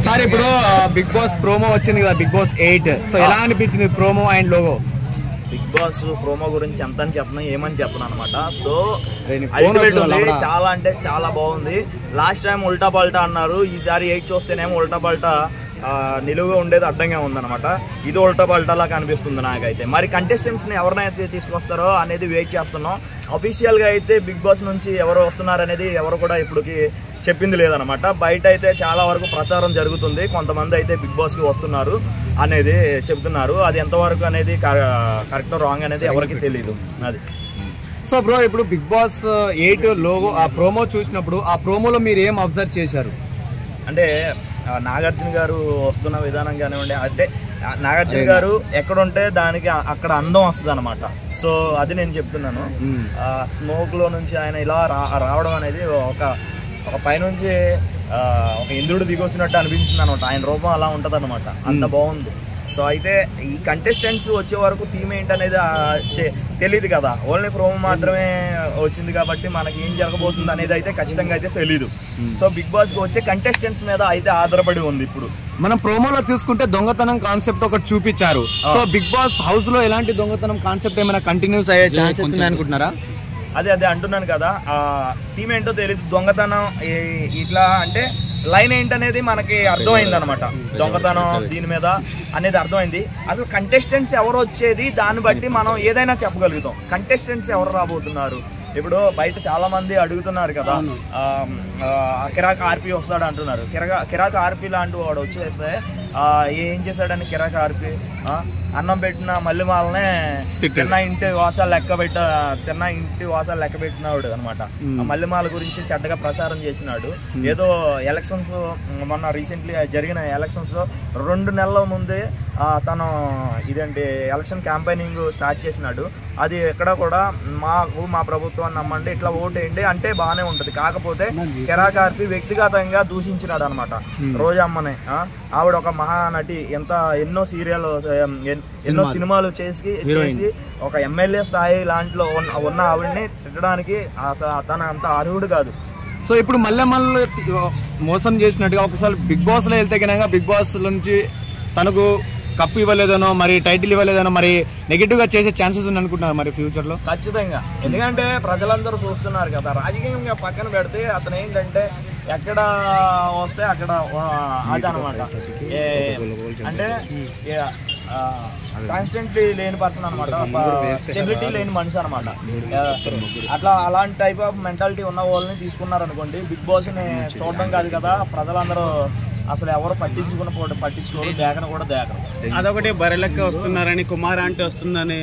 Sir ఇప్పుడు big Boss promo వచ్చింది కదా, బిగ్ బాస్ 8. సో ఎలా అనిపించింది promo and logo? Bigg Boss promo గురించి ఎంత అని చెప్పను ఏమని చెప్పను అనమాట. సో చాలా అంటే చాలా బాగుంది. లాస్ట్ టైం ఉల్టా పల్టా అన్నారు, ఈసారి 8 చూస్తేనేమో ఉల్టా పల్టా నిలువుగా ఉండేది అడ్డంగా ఉందన్నమాట. ఇది ఉల్టా పల్టాలా కనిపిస్తుంది నాకైతే. మరి కంటెస్టెంట్స్ని ఎవరినైతే తీసుకొస్తారో అనేది వెయిట్ చేస్తున్నాం. అఫీషియల్గా అయితే బిగ్ బాస్ నుంచి ఎవరు వస్తున్నారు అనేది ఎవరు కూడా ఇప్పటికి చెప్పింది లేదనమాట. బయట అయితే చాలా వరకు ప్రచారం జరుగుతుంది, కొంతమంది అయితే బిగ్ బాస్కి వస్తున్నారు అనేది చెప్తున్నారు. అది ఎంతవరకు అనేది కరెక్ట్ రాంగ్ అనేది ఎవరికి తెలియదు. అది సో బ్రో, ఇప్పుడు బిగ్ బాస్ 8 లోగో ఆ ప్రోమో చూసినప్పుడు ఆ ప్రోమోలో మీరు ఏం అబ్జర్వ్ చేశారు? అంటే నాగార్జున గారు వస్తున్న విధానం కానివ్వండి, అంటే నాగార్జున గారు ఎక్కడుంటే దానికి అక్కడ అందం వస్తుంది అనమాట. సో అది నేను చెప్తున్నాను. స్మోక్లో నుంచి ఆయన ఇలా రావడం అనేది ఒక పైనుంచి ఒక ఇంద్రుడు దిగొచ్చినట్టు అనిపించింది అనమాట. ఆయన రూపం అలా ఉంటుంది అనమాట, అంత బాగుంది. సో అయితే ఈ కంటెస్టెంట్స్ వచ్చే వరకు థీమ్ ఏంటనేది తెలియదు కదా, ఓన్లీ ప్రోమో మాత్రమే వచ్చింది కాబట్టి మనకి ఏం జరగబోతుంది అనేది అయితే ఖచ్చితంగా అయితే తెలీదు. సో బిగ్ బాస్కి వచ్చే కంటెస్టెంట్స్ మీద అయితే ఆధారపడి ఉంది. ఇప్పుడు మనం ప్రోమోలో చూసుకుంటే దొంగతనం కాన్సెప్ట్ ఒకటి చూపించారు. సో బిగ్ బాస్ హౌస్ లో ఎలాంటి దొంగతనం కాన్సెప్ట్ ఏమైనా కంటిన్యూస్ అయ్యే ఛాన్సెస్ ఉన్నాయి అనుకుంటున్నారా? అదే అంటున్నాను కదా, థీమ్ ఏంటో తెలియదు. దొంగతనం ఇట్లా అంటే లైన్ ఏంటనేది మనకి అర్థమైంది అనమాట. దొంగతనం దీని మీద అనేది అర్థమైంది. అసలు కంటెస్టెంట్స్ ఎవరు వచ్చేది దాన్ని బట్టి మనం ఏదైనా చెప్పగలుగుతాం. కంటెస్టెంట్స్ ఎవరు రాబోతున్నారు ఇప్పుడు బయట చాలా మంది అడుగుతున్నారు కదా, కిరాక్ ఆర్పి వస్తాడు అంటున్నారు. కిరాక్ ఆర్పి లాంటి వాడు వచ్చేస్తే ఏం చేశాడని కిరాక్ ఆర్పి అన్నం పెట్టిన మల్లెమాలనే తిన్న ఇంటి వాసాలు లెక్క పెట్టినాడు అనమాట. మల్లెమాల గురించి చెడ్డగా ప్రచారం చేసినాడు. ఏదో ఎలక్షన్స్ మొన్న రీసెంట్లీ జరిగిన ఎలక్షన్స్ 2 నెలల ముందే తను ఇదేంటి ఎలక్షన్ క్యాంపెయినింగ్ స్టార్ట్ చేసినాడు. అది ఎక్కడ కూడా మా ప్రభుత్వాన్ని నమ్మండి, ఇట్లా ఓటేయండి అంటే బాగానే ఉంటుంది. కాకపోతే కిరాక్ ఆర్పి వ్యక్తిగతంగా దూషించినాడు అనమాట రోజమ్మని. ఆవిడ ఒక మహానటి, ఎన్నో సీరియల్ ఎన్నో సినిమాలు చేసి ఒక ఎమ్మెల్యే స్థాయి లాంటిలో ఉన్న ఆవిడని తిట్టడానికి తన అంత అర్హుడు కాదు. సో ఇప్పుడు మళ్ళీ మోసం చేసినట్టుగా ఒకసారి బిగ్ బాస్ లో వెళ్తే కనుక బిగ్ బాస్ నుంచి తనకు కప్పు ఇవ్వలేదనో మరి టైటిల్ ఇవ్వలేదనో మరి నెగిటివ్ గా చేసే ఛాన్సెస్ ఉంది అనుకుంటున్నారు మరి ఫ్యూచర్ లో? ఖచ్చితంగా. ఎందుకంటే ప్రజలందరూ చూస్తున్నారు కదా, రాజకీయంగా పక్కన పెడితే అతను ఏంటంటే ఎక్కడ వస్తే అక్కడ అది అనమాట. అంటే కాన్స్టెంట్లీ లేని పర్సన్ అనమాట, స్టెబిలిటీ లేని మనిషి అనమాట. అలాంటి టైప్ ఆఫ్ మెంటాలిటీ ఉన్న వాళ్ళని తీసుకున్నారనుకోండి. బిగ్ బాస్ని చూడడం కాదు కదా, ప్రజలందరూ అసలు ఎవరు పట్టించుకోరు, దేకను కూడా దేకరు. అదొకటి బరెలెక్క వస్తున్నారని, కుమార్ అంటే వస్తుందని,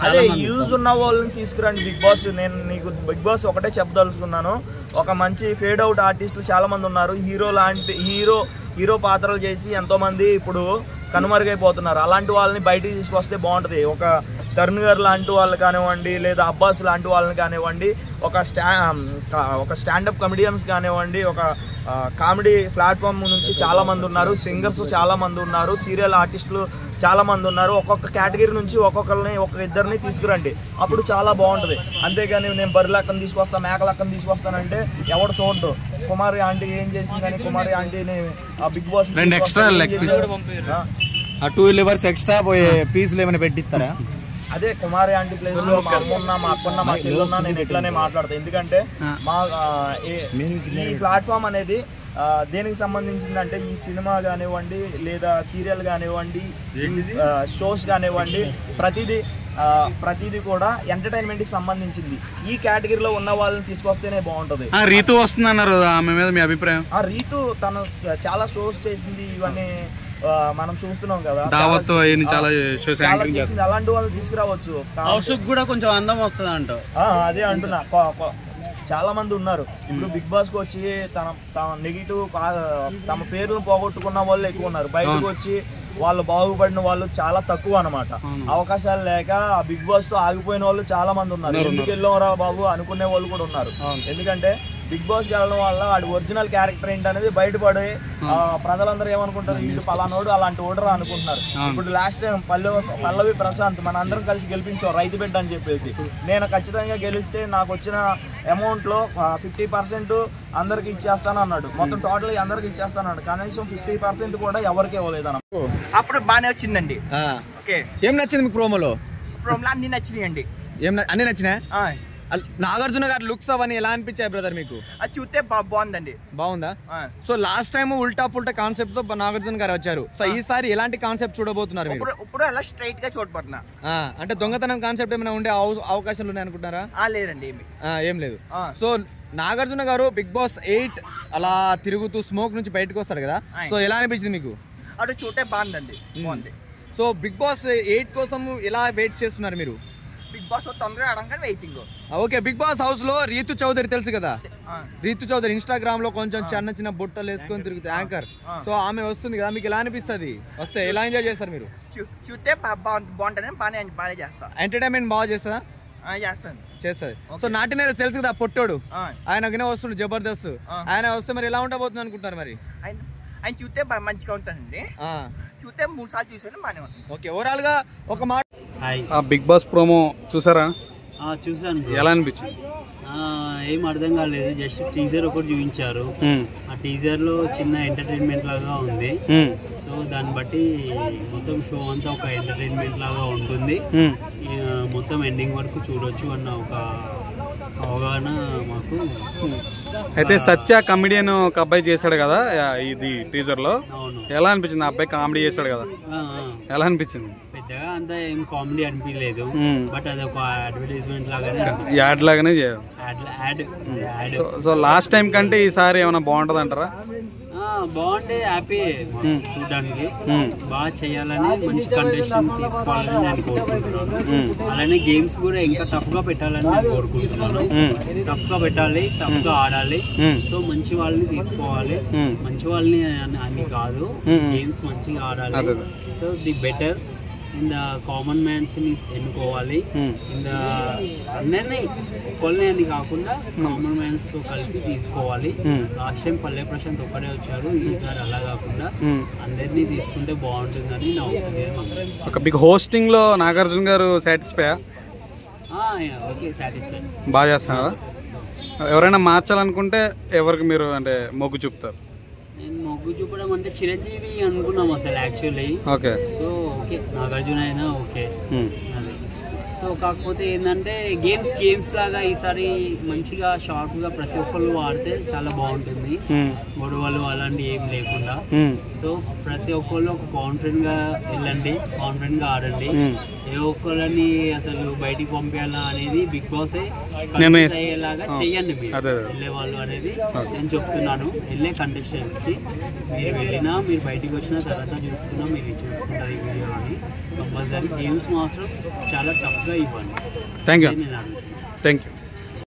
అదే యూజ్ ఉన్న వాళ్ళని తీసుకురండి బిగ్ బాస్. నేను నీకు బిగ్ బాస్ ఒకటే చెప్పదలుచుకున్నాను, ఒక మంచి ఫేడ్ అవుట్ ఆర్టిస్టులు చాలా మంది ఉన్నారు. హీరో పాత్రలు చేసి ఎంతో మంది ఇప్పుడు కనుమరుగైపోతున్నారు. అలాంటి వాళ్ళని బయటికి తీసుకొస్తే బాగుంటుంది. ఒక తరుణ్ గారు లాంటి వాళ్ళు కానివ్వండి, లేదా అబ్బాస్ లాంటి వాళ్ళని కానివ్వండి, ఒక స్టాండప్ కమెడియన్స్ కానివ్వండి, ఒక కామెడీ ప్లాట్ఫామ్ నుంచి చాలామంది ఉన్నారు, సింగర్స్ చాలామంది ఉన్నారు, సీరియల్ ఆర్టిస్టులు చాలామంది ఉన్నారు. ఒక్కొక్క కేటగిరీ నుంచి ఇద్దరిని తీసుకురండి, అప్పుడు చాలా బాగుంటుంది. అంతేగాని నేను బర్రెలక్కని తీసుకొస్తాను, మేకలక్కని తీసుకొస్తానంటే ఎవడు చూడదు. కుమారి ఆంటీ ఏం చేసిందని కుమారి ఆంటీని బిగ్ బాస్ 2 లివర్స్ ఎక్స్ట్రా పోయే పీసులు ఏమైనా పెట్టిస్తారా? అదే కుమారి ఆంటీ ప్లేస్ లో మా అమ్మున్నా, మా అక్కన్నా, మా చెల్లున్నా నేను ఇట్లానే మాట్లాడతాను. ఎందుకంటే ఈ ప్లాట్ఫామ్ అనేది దేనికి సంబంధించిందంటే ఈ సినిమా కానివ్వండి, లేదా సీరియల్ కానివ్వండి, షోస్ కానివ్వండి, ప్రతిదీ కూడా ఎంటర్టైన్మెంట్ కి సంబంధించింది. ఈ కేటగిరీలో ఉన్న వాళ్ళని తీసుకొస్తేనే బాగుంటది. రీతు వస్తుందన్నారు, ఆమె మీద మీ అభిప్రాయం? రీతు తను చాలా షోస్ చేసింది, ఇవన్నీ మనం చూస్తున్నాం కదా, చాలా చేసింది. అలాంటి వాళ్ళు తీసుకురావచ్చు. కూడా కొంచెం అందం వస్తుంది అంట. అదే అంటున్నా, చాలా మంది ఉన్నారు ఇప్పుడు బిగ్ బాస్ కి వచ్చి తమ నెగిటివ్ తమ పేరును పోగొట్టుకున్న వాళ్ళు ఎక్కువ ఉన్నారు. బయటకు వచ్చి వాళ్ళు బాగుపడిన వాళ్ళు చాలా తక్కువ అనమాట. అవకాశాలు లేక ఆ బిగ్ బాస్ తో ఆగిపోయిన వాళ్ళు చాలా మంది ఉన్నారు. ఎందుకు వెళ్ళాంరా బాబు అనుకునే వాళ్ళు కూడా ఉన్నారు. ఎందుకంటే బిగ్ బాస్కి వెళ్ళడం వల్ల వాడి ఒరిజినల్ క్యారెక్టర్ ఏంటనేది బయటపడి ప్రజలందరూ ఏమనుకుంటారు, వీళ్ళు పలానోడు అలాంటి ఓడరా అనుకుంటున్నారు. ఇప్పుడు లాస్ట్ టైం పల్లవి ప్రశాంత్ మన అందరం కలిసి గెలిపించాం రైతు బిడ్డ అని చెప్పేసి. నేను ఖచ్చితంగా గెలిస్తే నాకు వచ్చిన అమౌంట్లో 50% అందరికి ఇచ్చేస్తాను అన్నాడు. మొత్తం టోటల్ అందరికి ఇచ్చేస్తాను అన్నాడు. కనీసం 50% కూడా ఎవరికి ఇవ్వలేదు అన్న. అప్పుడు బాగానే వచ్చిందండి. ఓకే, ఏం నచ్చింది మీకు ప్రోమోలో? ప్రోమోలో అన్ని నచ్చినాయండి. అన్ని నచ్చినాయి. నాగార్జున గారి లుక్స్ అవన్నీ ఎలా అనిపించాయి బ్రదర్ మీకు? అది చూస్తే బాగుందండి. బాగుందా? సో లాస్ట్ టైం ఉల్టా పుల్టా కాన్సెప్ట్ తో నాగార్జున గారు వచ్చారు. సో ఈసారి ఎలాంటి కాన్సెప్ట్ చూడబోతున్నారు మీరు? ఇప్పుడు అలా స్ట్రైట్ గా చూడబోతున్నా. అంటే దొంగతనం కాన్సెప్ట్ ఏమైనా ఉండే అవకాశాలు ఉన్నాయి అనుకుంటారా? లేదండి, ఏం లేదు. సో నాగార్జున గారు బిగ్ బాస్ 8 అలా తిరుగుతూ స్మోక్ నుంచి బయటకు వస్తారు కదా, సో ఎలా అనిపించింది మీకు? అటు చూస్తే బాగుందండి, బాగుంది. సో బిగ్ బాస్ 8 కోసం ఎలా వెయిట్ చేస్తున్నారు మీరు? బిగ్ బాస్ తొందరగా ఆడగానే waiting. Okay, Bigg Boss house లో రీతు చౌదరి తెలుసు కదా? రీతు చౌదరి ఇన్స్టాగ్రామ్ లో కొంచెం చిన్న బుట్టలు వేసుకొని తిరుగుతుంది యాంకర్. సో ఆమె వస్తుంది కదా, మీకు ఎలా అనిపిస్తుంది? వస్తే ఎలా ఎంజాయ్ చేస్తారు మీరు? చూస్తే బాగుంటుంది, బాగానే చేస్తా. ఎంటర్టైన్మెంట్ బాగా చేస్తుందా? చేస్తుంది. సో నాటినేర తెలుసు కదా పొట్టోడు, ఆయన వస్తుండు జబర్దస్త్. ఆయన వస్తే మరి ఎలా ఉండబోతుంది అనుకుంటారు మరి? ఆయన చూస్తే మంచిగా ఉంటుందండి. చూస్తే 3 సార్లు చూసాను, బాగానే ఉంటుంది. ఓకే, ఓవరాల్ గా ఒక మాట. బిగ్ బాస్ ప్రోమో చూసారా? చూసాను. ఎలా అనిపించింది? ఏం అర్థం కాలేదు. జస్ట్ టీజర్ ఒకటి చూపించారు. ఆ టీజర్ లో చిన్న ఎంటర్టైన్మెంట్ లాగా ఉంది. సో దాన్ని బట్టి మొత్తం షో అంతా ఒక ఎంటర్టైన్మెంట్ లాగా ఉంటుంది. మొత్తం ఎండింగ్ వరకు చూడొచ్చు అన్న ఒక అవగాహన మాకు. అయితే సత్య కమెడియన్ ఒక అబ్బాయి చేశాడు కదా ఇది టీజర్ లో, ఎలా అనిపించింది? ఆ అబ్బాయి కామెడీ చేశాడు కదా, ఎలా అనిపించింది? పెద్దగా అంతా ఏం కామెడీ అనిపించలేదు, బట్ అది ఒక అడ్వర్టైజ్మెంట్ లాగానే, యాడ్ లాగానే చేయాలి. సో లాస్ట్ టైం కంటే ఈసారి ఏమైనా బాగుంటది అంటారా? బాగుంటే హ్యాపీ చూడడానికి. బాగా చేయాలని, మంచి కంటెస్టెంట్ తీసుకోవాలని నేను కోరుకుంటున్నాను. అలానే గేమ్స్ కూడా ఇంకా టఫ్ గా పెట్టాలని నేను కోరుకుంటున్నాను. టఫ్ గా పెట్టాలి, టఫ్ గా ఆడాలి. సో మంచి వాళ్ళని తీసుకోవాలి, మంచి వాళ్ళని అని కాదు, గేమ్స్ మంచిగా ఆడాలి. So the better in the common man's ని ఎన్నుకోవాలి. ఇన్ ద అందరినీ ఒక్కళ్ళని అని కాకుండా కామన్ మ్యాన్స్ తో కలిపి తీసుకోవాలి. లాస్ట్ టైం పల్లె ప్రశాంత్ ఒక్కడే వచ్చారు, ఈసారి అలా కాకుండా అందరినీ తీసుకుంటే బాగుంటుందని నా ఒపీనియన్. ఒక బిగ్ హోస్టింగ్ లో నాగార్జున గారు సాటిస్ఫై? Okay, satisfy. బాగా చేస్తున్నారా? ఎవరైనా మార్చాలనుకుంటే ఎవరికి మీరు అంటే మొగ్గు చూపుతారు? నేను మొగ్గు చూపడం అంటే చిరంజీవి అనుకున్నాం అసలు actually. Okay, so okay Nagarjuna అయినా ఓకే. అదే సో కాకపోతే ఏంటంటే గేమ్స్ లాగా ఈసారి మంచిగా షార్ప్గా ప్రతి ఒక్కళ్ళు ఆడితే చాలా బాగుంటుంది. గొడవలు అలాంటివి ఏం లేకుండా. సో ప్రతి ఒక్కళ్ళు ఒక కాన్ఫిడెంట్గా వెళ్ళండి, కాన్ఫిడెంట్గా ఆడండి. ఏ ఒక్కళ్ళని అసలు బయటికి పంపించాలా అనేది బిగ్ బాస్ అయ్యేలాగా చెయ్యండి మీరు వెళ్ళే వాళ్ళు అనేది నేను చెప్తున్నాను. వెళ్ళే కంటెస్టెంట్స్కి మీరు వెళ్ళినా, మీరు బయటికి వచ్చిన తర్వాత చూసుకున్నా, మీరు చూసుకుంటారు ఈ వీడియో అని. కంపల్సరీ గేమ్స్ మాత్రం చాలా టఫ్గా ఇవ్వండి. Thank you.